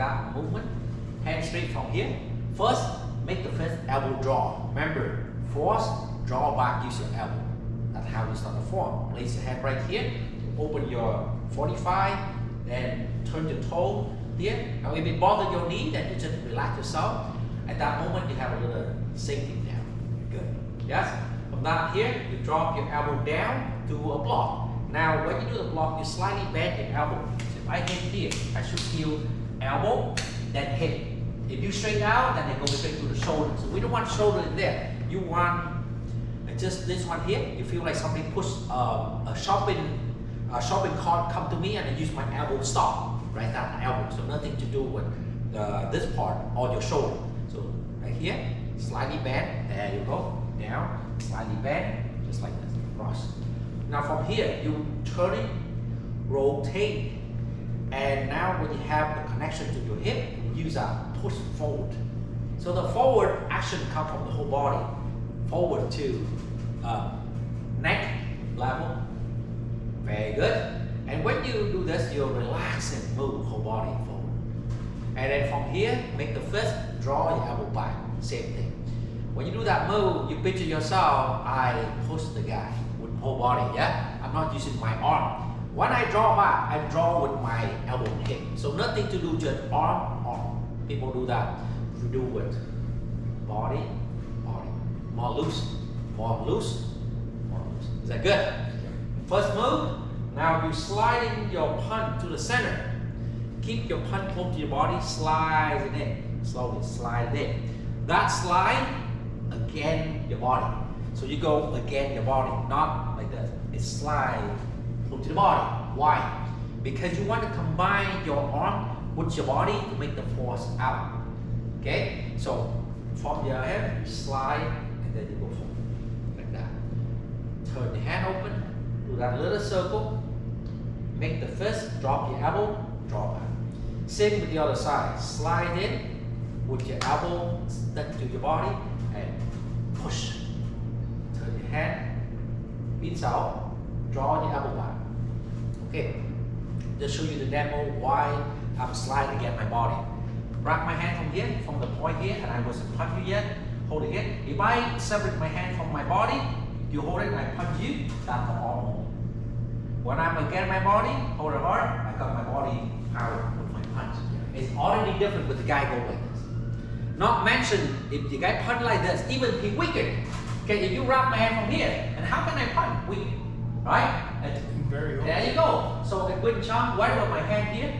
that movement. Hand straight from here. First, make the first elbow draw. Remember, force, draw back, use your elbow. That's how you start the form. Place your hand right here. Open your 45, then turn your toe here. Now if it bothers your knee, then you just relax yourself. At that moment, you have a little sinking down. Good. Yes? From that here, you drop your elbow down to a block. Now when you do the block, you slightly bend your elbow. So if I hit here, I should feel elbow, then hit. If you straight out, then they go straight to the shoulder. So we don't want shoulder in there. You want just this one here. You feel like somebody pushed a shopping cart come to me and I use my elbow to stop. Right down the elbow. So nothing to do with this part on your shoulder. So right here, slightly bend. There you go. Down, slightly bend, just like this. Cross. Now from here, you turn it, rotate, and now when you have the connection to your hip, you use that push forward. So the forward action comes from the whole body. Forward to neck level. Very good. And when you do this, you'll relax and move whole body forward. And then from here, make the fist, draw your elbow back. Same thing. When you do that move, you picture yourself, I push the guy with whole body, yeah? I'm not using my arm. When I draw back, I draw with my elbow and hip. So nothing to do, just arm, arm. People do that. You do with body, body. More loose, more loose, more loose. Is that good? First move, now you sliding your punch to the center. Keep your punch close to your body, slide it in. Slowly slide it in. That slide, again your body. So you go again your body, not like this. It's slide to the body. Why? Because you want to combine your arm with your body to make the force out. Okay? So from your head, you slide and then you go forward. Like that. Turn your hand open, do that little circle. Make the fist, drop your elbow, draw back. Same with the other side. Slide in with your elbow stuck to your body and push. Turn your hand, reach out, draw your elbow back. Okay, just show you the demo why I'm sliding against my body. Wrap my hand from here, from the point here, and I wasn't punch you yet. Hold it here. If I separate my hand from my body, you hold it and I punch you, that's the arm hold. When I'm against my body, hold it hard, I got my body power with my punch. It's already different with the guy going like this. Not mention if the guy punch like this, even if he weakened. Okay, if you wrap my hand from here, and how can I punch? Weaken, right? There you go. So in Wing Chun, why do my hand here?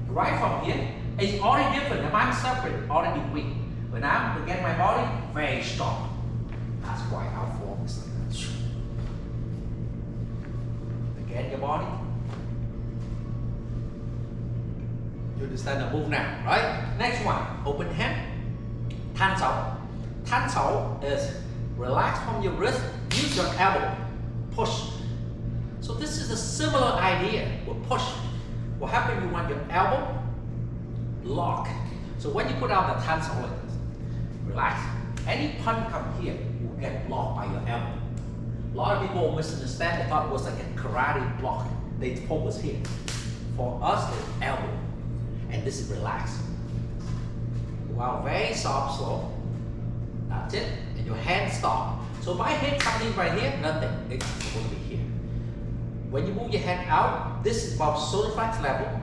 Right from here, it's already different. If I'm separate, already weak. When I'm against my body, very strong. That's why our form is like that. Again, your body. You understand the move now, right? Next one, open hand. Tan Chao. Tan Chao is relax from your wrist, use your elbow, push. So this is a similar idea with push. What happens, you want your elbow, lock. So when you put out the Tan Chao like this, relax. Any punch come here, you get blocked by your elbow. A lot of people misunderstand, they thought it was like a karate block. They focus here. For us, it's elbow. And this is relaxed. Wow, very soft, slow. That's it. And your hand stop. So if I hit something right here, nothing. It's supposed to be here. When you move your hand out, this is about solar flex level.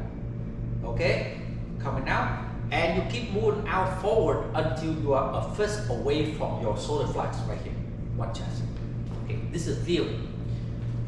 Okay? Coming out. And you keep moving out forward until you are a fist away from your solar flex right here. One chest. Okay, this is theory.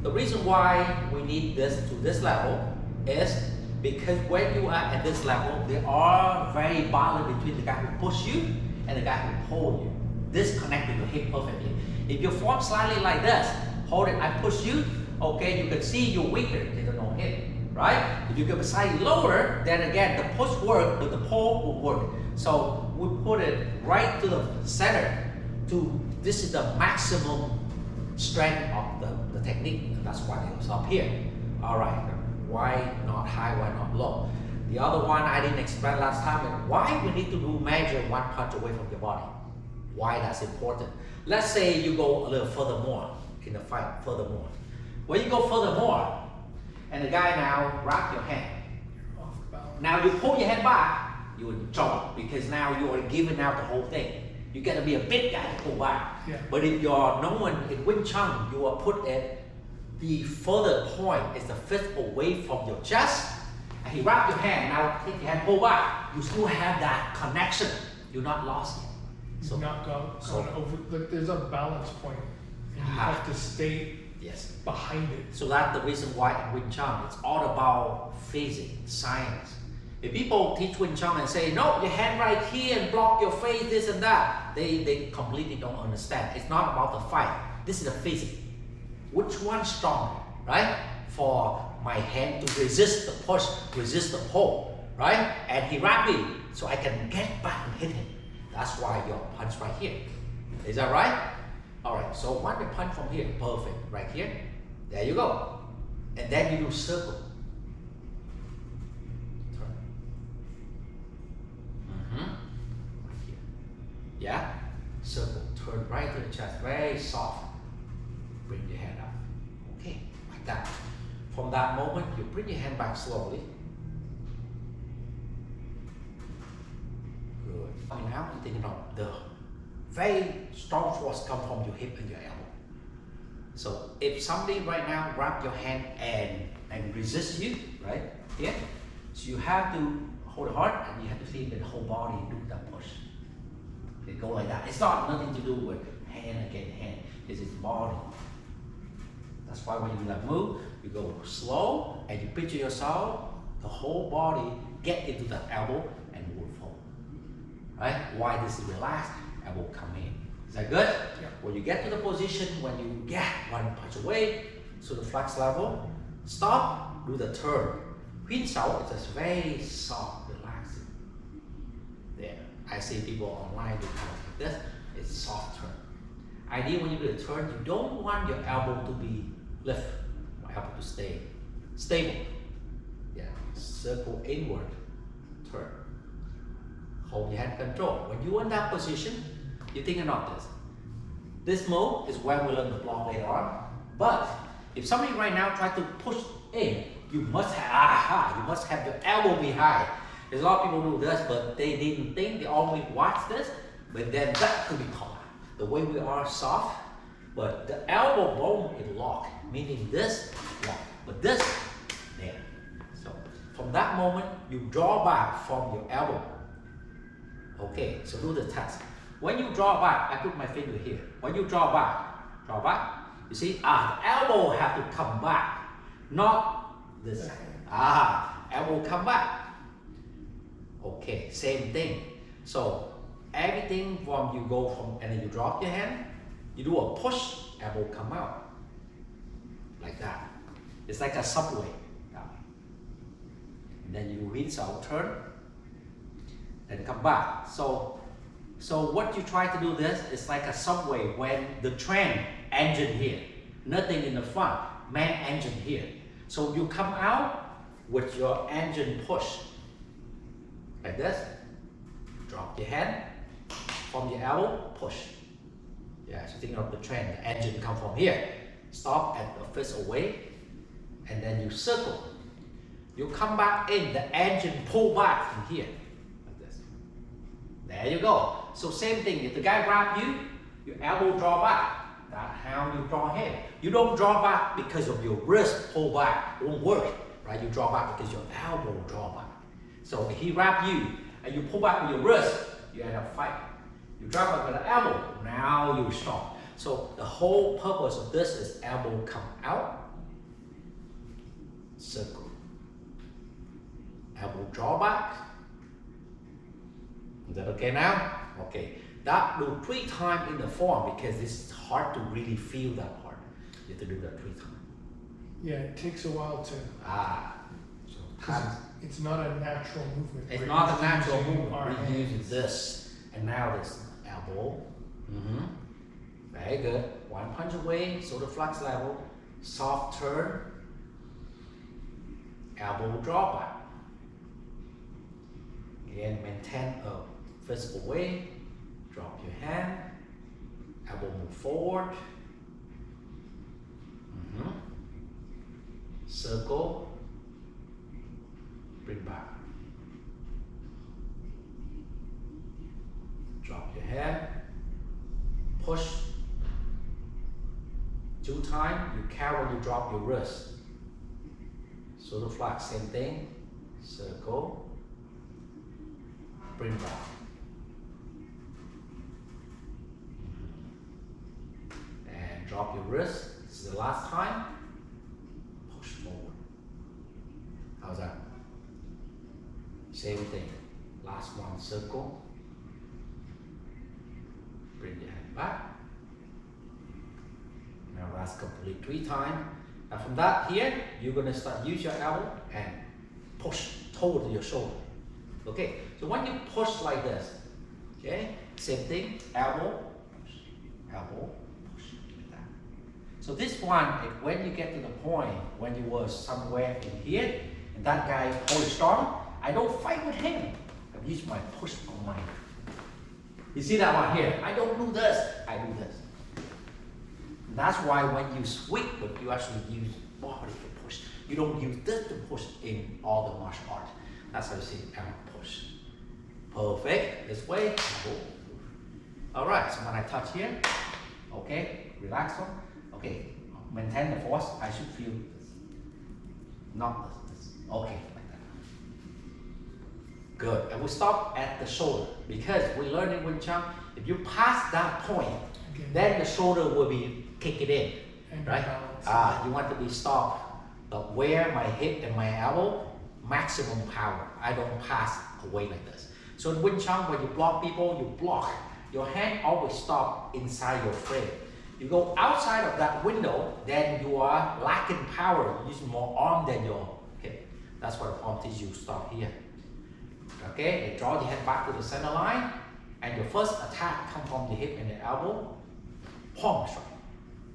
The reason why we need this to this level is because when you are at this level, there are very balance between the guy who push you and the guy who pull you. This connected your hip perfectly. If you form slightly like this, hold it, I push you, okay, you can see you're weaker, there's no hip, right? If you go slightly lower, then again, the push work, but the pull will work. So we put it right to the center. This is the maximum strength of the technique. That's why it's up here. All right. Why not high, why not low? The other one I didn't explain last time is why we need to do measure one punch away from your body. Why that's important. Let's say you go a little furthermore in the fight, furthermore. When you go furthermore, and the guy now wrap your hand. Now you pull your hand back, you're in trouble because now you are giving out the whole thing. You got to be a big guy to pull back. Yeah. But if you're known in Wing Chun, you are put at the further point is the fist away from your chest. And he wrap your hand, now take your hand, pull back. You still have that connection. You're not lost yet. So not going over. Look, there's a balance point, and you have to stay behind it. So that's the reason why in Wing Chun it's all about physics, science. If people teach Wing Chun and say, no, your hand right here and block your face, this and that, they completely don't understand. It's not about the fight. This is the physics. Which one's stronger, right? For my hand to resist the push, resist the pull, right? And he wrapped me, so I can get back and hit him. That's why your punch right here. Is that right? All right, so when you punch from here, perfect, right here. There you go. And then you do circle. Turn. Right here. Yeah? Circle, turn right to the chest, very soft. Bring your hand up. Okay, like that. From that moment, you bring your hand back slowly. Good. Now you're thinking of the very strong force come from your hip and your elbow. So if somebody right now grab your hand and resist you, right here, so you have to hold hard and you have to feel the whole body do that push. It go like that. It's not nothing to do with hand against hand. It's his body. That's why when you do that move, you go slow and you picture yourself, the whole body get into that elbow and move forward. Right? Why this is relaxed, elbow come in. Is that good? Yeah. When you get to the position, when you get one punch away, so the flex level, stop, do the turn. Huyên Sao is just very soft, relaxing. There. I see people online do kind of like this. It's soft turn. Ideally, when you do the turn, you don't want your elbow to be lift, your elbow to stay stable. Yeah, circle inward, turn. Hold your hand control. When you're in that position, you're thinking of this. This move is where we learn the block later on. But if somebody right now try to push in, you must have your elbow behind. There's a lot of people do this, but they didn't think, they always watch this, but then that could be caught. The way we are soft, but the elbow bone is locked, meaning this locked, but this there. So from that moment, you draw back from your elbow. Okay, so do the test. When you draw back, I put my finger here. When you draw back, you see, the elbow have to come back, not this. Elbow come back. Okay, same thing. So everything from you go from, and then you drop your hand, you do a push, elbow come out. Like that. It's like a subway. And then you rinse out, turn, and come back. So what you try to do this is like a subway when the train engine here, nothing in the front, main engine here. So you come out with your engine push. Like this. Drop your hand. From your elbow, push. Yeah, so think of the train, the engine come from here. Stop at the fist away, and then you circle. You come back in, the engine pull back from here. Like this. There you go. So same thing, if the guy grab you, your elbow draw back. That's how you draw hand. You don't draw back because of your wrist pull back. It won't work, right? You draw back because your elbow draw back. So if he grab you, and you pull back with your wrist, you end up fighting. You drop up with the elbow, now you're strong. So the whole purpose of this is elbow come out, circle. Elbow draw back. Is that okay now? Okay. That do 3 times in the form because it's hard to really feel that part. You have to do that 3 times. Yeah, it takes a while to. So it's not a natural movement. It's not a natural movement. We're using this, and now this elbow. Very good. One punch away, so the flex level, soft turn, elbow draw back. Again, maintain a fist away, drop your hand, elbow move forward. Circle, bring back. hand, push. 2 times, you count when you drop your wrist. Shoulder flex, same thing. Circle, bring back. And drop your wrist. This is the last time. Push forward. How's that? Same thing. Last one, circle. Bring your hand back. Now that's complete 3 times. Now from that here, you're gonna start use your elbow and push toward your shoulder. Okay, so when you push like this, okay, same thing, elbow, push, like that. So this one, when you get to the point when you were somewhere in here, and that guy hold strong, I don't fight with him. I use my push on my. You see that one here? I don't do this. I do this. And that's why when you sweep, but you actually use body to push. You don't use this to push in all the martial arts. That's how you see elbow push. Perfect. This way. All right. So when I touch here, okay, relax one. Okay, maintain the force. I should feel this. Not this. Okay. Good, and we stop at the shoulder because we learn in Wing Chun, if you pass that point, then the shoulder will be kicking in, and right? You want to be stopped, but where my hip and my elbow, maximum power. I don't pass away like this. So in Wing Chun, when you block people, you block. Your hand always stop inside your frame. You go outside of that window, then you are lacking power. You use more arm than your hip. That's why the palm teaches you stop here. Okay, you draw the head back to the center line, and your first attack comes from the hip and the elbow, palm strike,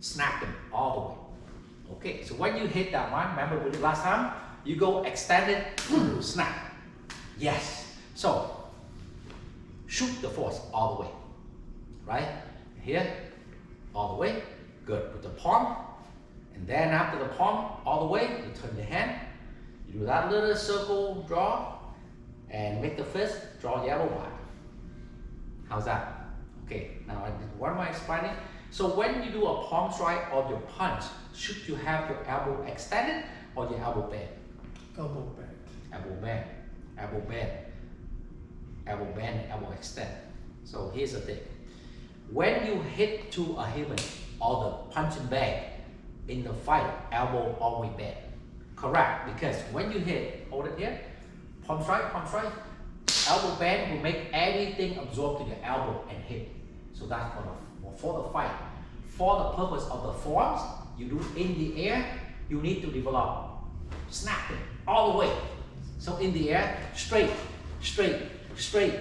snap them all the way. Okay, so when you hit that one, remember we did last time, you go extended, snap. Yes, so shoot the force all the way, right? Here, all the way, good, with the palm, and then after the palm, all the way, you turn the hand, you do that little circle draw, and make the fist, draw the elbow back. How's that? Okay, now I did one more explaining. So when you do a palm strike or your punch, should you have your elbow extended or your elbow bent? Elbow bent. Elbow bent, elbow bent, elbow bent, elbow extend. So here's the thing. When you hit to a human or the punching bag in the fight, elbow always bent. Correct, because when you hit, hold it here, palm strike, elbow bend will make everything absorb to your elbow and hip. So that's for the fight. For the purpose of the forms, you do in the air, you need to develop snap it all the way. So in the air, straight, straight, straight,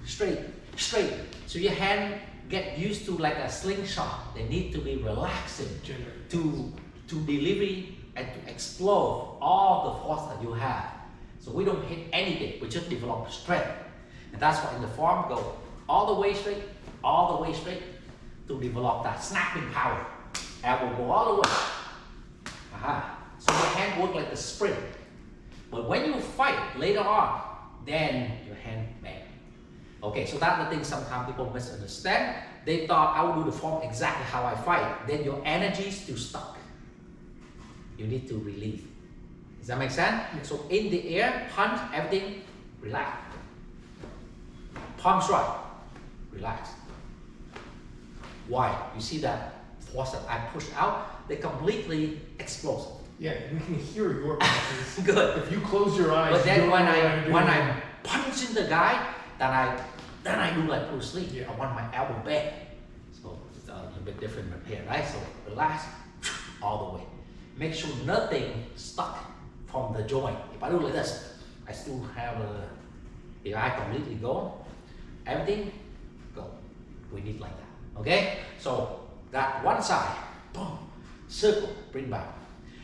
straight, straight. So your hand get used to like a slingshot. They need to be relaxing to deliver and to explode all the force that you have. So we don't hit anything, we just develop strength. And that's why in the form go all the way straight to develop that snapping power. Elbow go all the way. So your hand work like a spring. But when you fight later on, then your hand bend. Okay, so that's the thing sometimes people misunderstand. They thought I will do the form exactly how I fight. Then your energy is still stuck. You need to release. Does that make sense? Yes. So in the air, punch, everything, relax. Palm strike, relax. Why? You see that force that I push out, they're completely explosive. Yeah, we can hear your punches. Good. If you close your eyes, But then when I'm I'm punching the guy, then I do like Bruce Lee. Yeah. I want my elbow bent. So it's a little bit different right here, right? So relax all the way. Make sure nothing stuck from the joint. If I do like this, I still have if I completely go, everything go. We need like that, okay? So that one side, boom, circle, bring back.